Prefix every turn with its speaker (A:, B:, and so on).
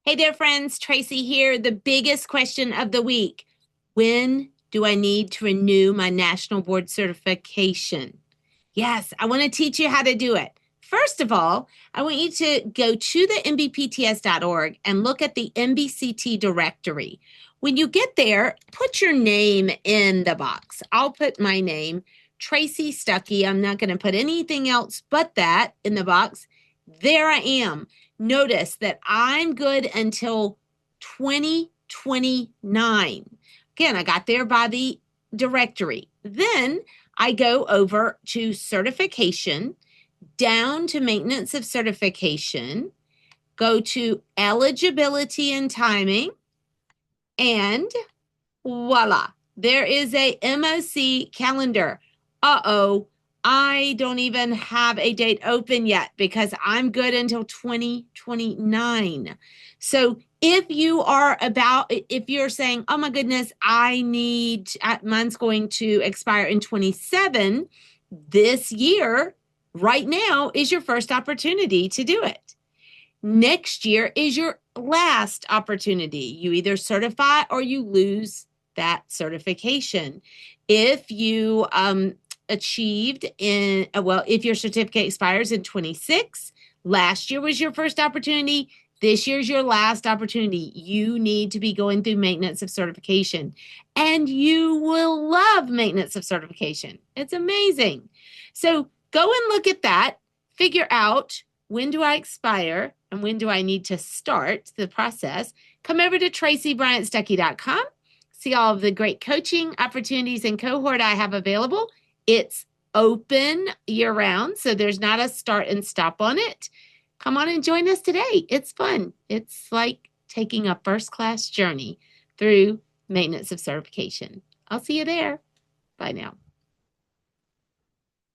A: Hey there, friends. Tracey here. The biggest question of the week. When do I need to renew my national board certification? Yes, I want to teach you how to do it. First of all, I want you to go to the NBPTS.org and look at the NBCT directory. When you get there, put your name in the box. I'll put my name, Tracey Stuckey. I'm not going to put anything else but that in the box. There I am. Notice that I'm good until 2029. Again, I got there by the directory. Then I go over to certification, down to maintenance of certification, go to eligibility and timing, and voila, there is a MOC calendar. Uh-oh, I don't even have a date open yet because I'm good until 2029. So if you're saying, oh my goodness, mine's going to expire in 27, this year, right now, is your first opportunity to do it. Next year is your last opportunity. You either certify or you lose that certification. If you if your certificate expires in 26, last year was your first opportunity. This year's your last opportunity. You need to be going through maintenance of certification, and you will love maintenance of certification. It's amazing. So go and look at that, figure out when do I expire and when do I need to start the process. Come over to TraceyBryantStuckey.com. See all of the great coaching opportunities and cohort I have available. It's open year round, so there's not a start and stop on it. Come on and join us today. It's fun. It's like taking a first-class journey through maintenance of certification. I'll see you there. Bye now.